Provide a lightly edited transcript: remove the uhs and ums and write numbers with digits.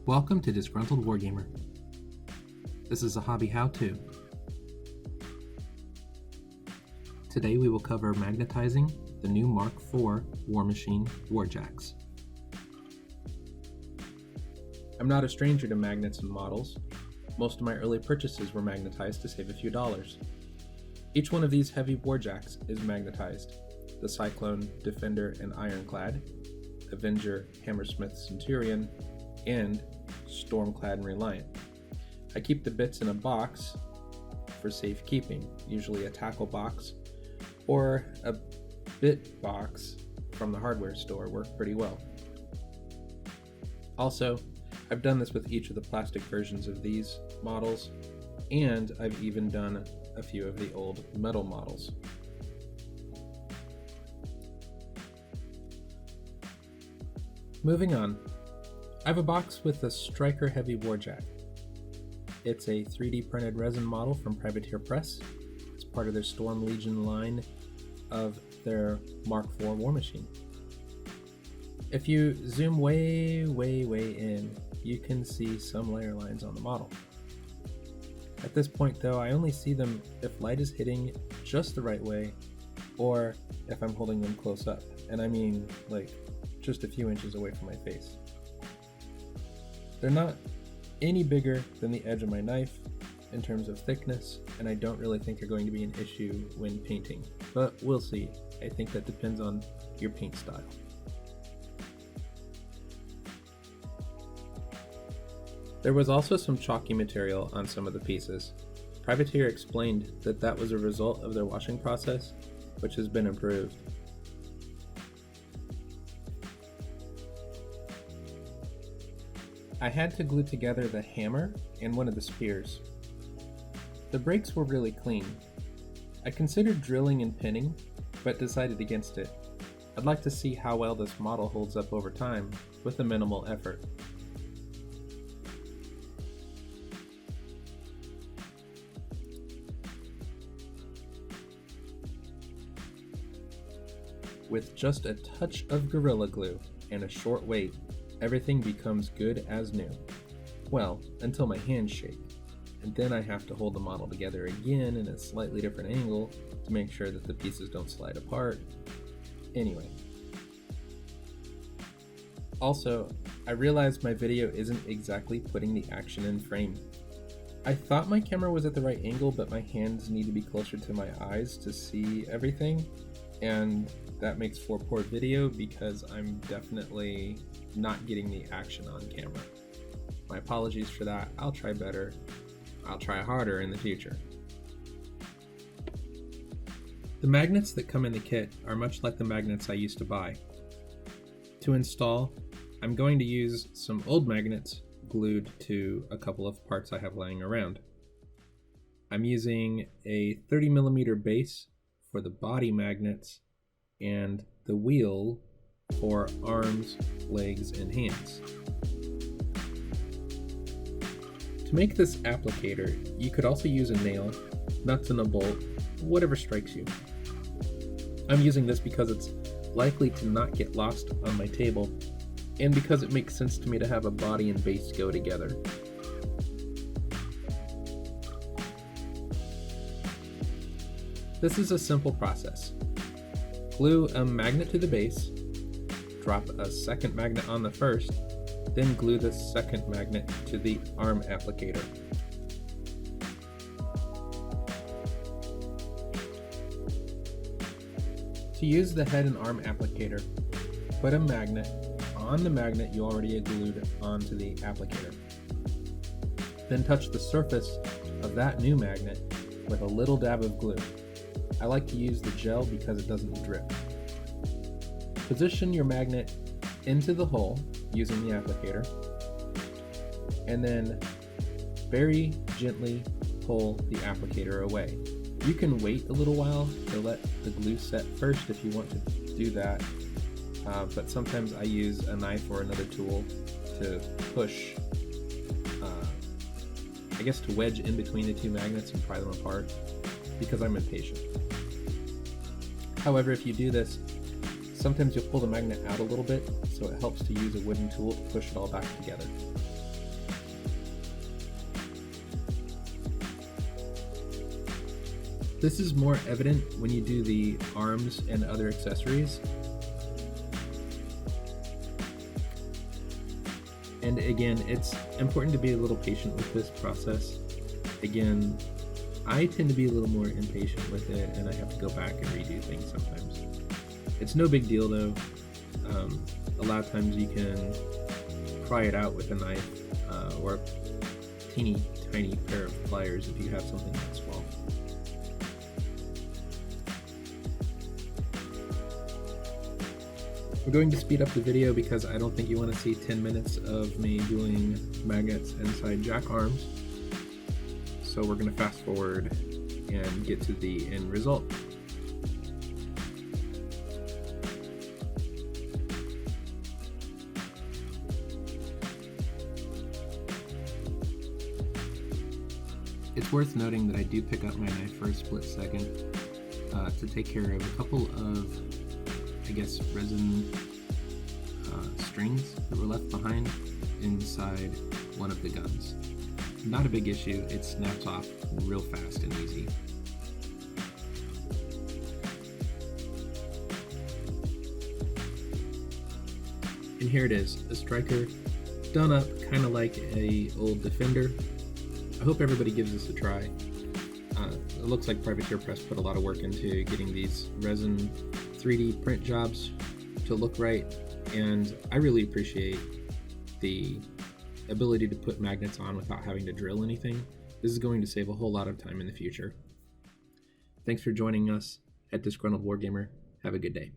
Welcome to Disgruntled Wargamer. This is a hobby how-to. Today we will cover magnetizing the new Mark IV Warmachine warjacks. I'm not a stranger to magnets and models. Most of my early purchases were magnetized to save a few dollars. Each one of these heavy warjacks is magnetized. The Cyclone, Defender, and Ironclad, Avenger, Hammersmith, Centurion, and Stormclad and Reliant. I keep the bits in a box for safekeeping, usually a tackle box or a bit box from the hardware store work pretty well. Also, I've done this with each of the plastic versions of these models, and I've even done a few of the old metal models. Moving on, I have a box with the Stryker heavy warjack. It's a 3D printed resin model from Privateer Press. It's part of their Storm Legion line of their Mark IV Warmachine. If you zoom way in, you can see some layer lines on the model. At this point though, I only see them if light is hitting just the right way or if I'm holding them close up. And I mean like just a few inches away from my face. They're not any bigger than the edge of my knife in terms of thickness, and I don't really think they're going to be an issue when painting, but we'll see. I think that depends on your paint style. There was also some chalky material on some of the pieces. Privateer explained that that was a result of their washing process, which has been improved. I had to glue together the hammer and one of the spears. The brakes were really clean. I considered drilling and pinning, but decided against it. I'd like to see how well this model holds up over time with a minimal effort. With just a touch of Gorilla Glue and a short wait, everything becomes good as new. Well, until my hands shake, and then I have to hold the model together again in a slightly different angle to make sure that the pieces don't slide apart. Anyway. Also, I realized my video isn't exactly putting the action in frame. I thought my camera was at the right angle, but my hands need to be closer to my eyes to see everything, and that makes for poor video because I'm definitely not getting the action on camera. My apologies for that. I'll try better. I'll try harder in the future. The magnets that come in the kit are much like the magnets I used to buy. To install, I'm going to use some old magnets glued to a couple of parts I have laying around. I'm using a 30mm base for the body magnets and the wheel for arms, legs, and hands. To make this applicator, you could also use a nail, nuts and a bolt, whatever strikes you. I'm using this because it's likely to not get lost on my table, and because it makes sense to me to have a body and base go together. This is a simple process. Glue a magnet to the base, drop a second magnet on the first, then glue the second magnet to the arm applicator. To use the head and arm applicator, put a magnet on the magnet you already glued onto the applicator. Then touch the surface of that new magnet with a little dab of glue. I like to use the gel because it doesn't drip. Position your magnet into the hole using the applicator, and then very gently pull the applicator away. You can wait a little while to let the glue set first if you want to do that, but sometimes I use a knife or another tool to push, I guess to wedge in between the two magnets and pry them apart because I'm impatient. However, if you do this, sometimes you'll pull the magnet out a little bit, so it helps to use a wooden tool to push it all back together. This is more evident when you do the arms and other accessories. And again, it's important to be a little patient with this process. Again, I tend to be a little more impatient with it, and I have to go back and redo things sometimes. It's no big deal though. A lot of times you can pry it out with a knife or a teeny tiny pair of pliers if you have something that small. I'm going to speed up the video because I don't think you want to see 10 minutes of me doing magnets inside jack arms. So we're going to fast forward and get to the end result. It's worth noting that I do pick up my knife for a split second to take care of a couple of, I guess, resin strings that were left behind inside one of the guns. Not a big issue, it snaps off real fast and easy. And here it is, a Stryker done up kind of like a old Defender. I hope everybody gives this a try. It looks like Privateer Press put a lot of work into getting these resin 3D print jobs to look right, and I really appreciate the ability to put magnets on without having to drill anything. This is going to save a whole lot of time in the future. Thanks for joining us at Disgruntled Wargamer. Have a good day.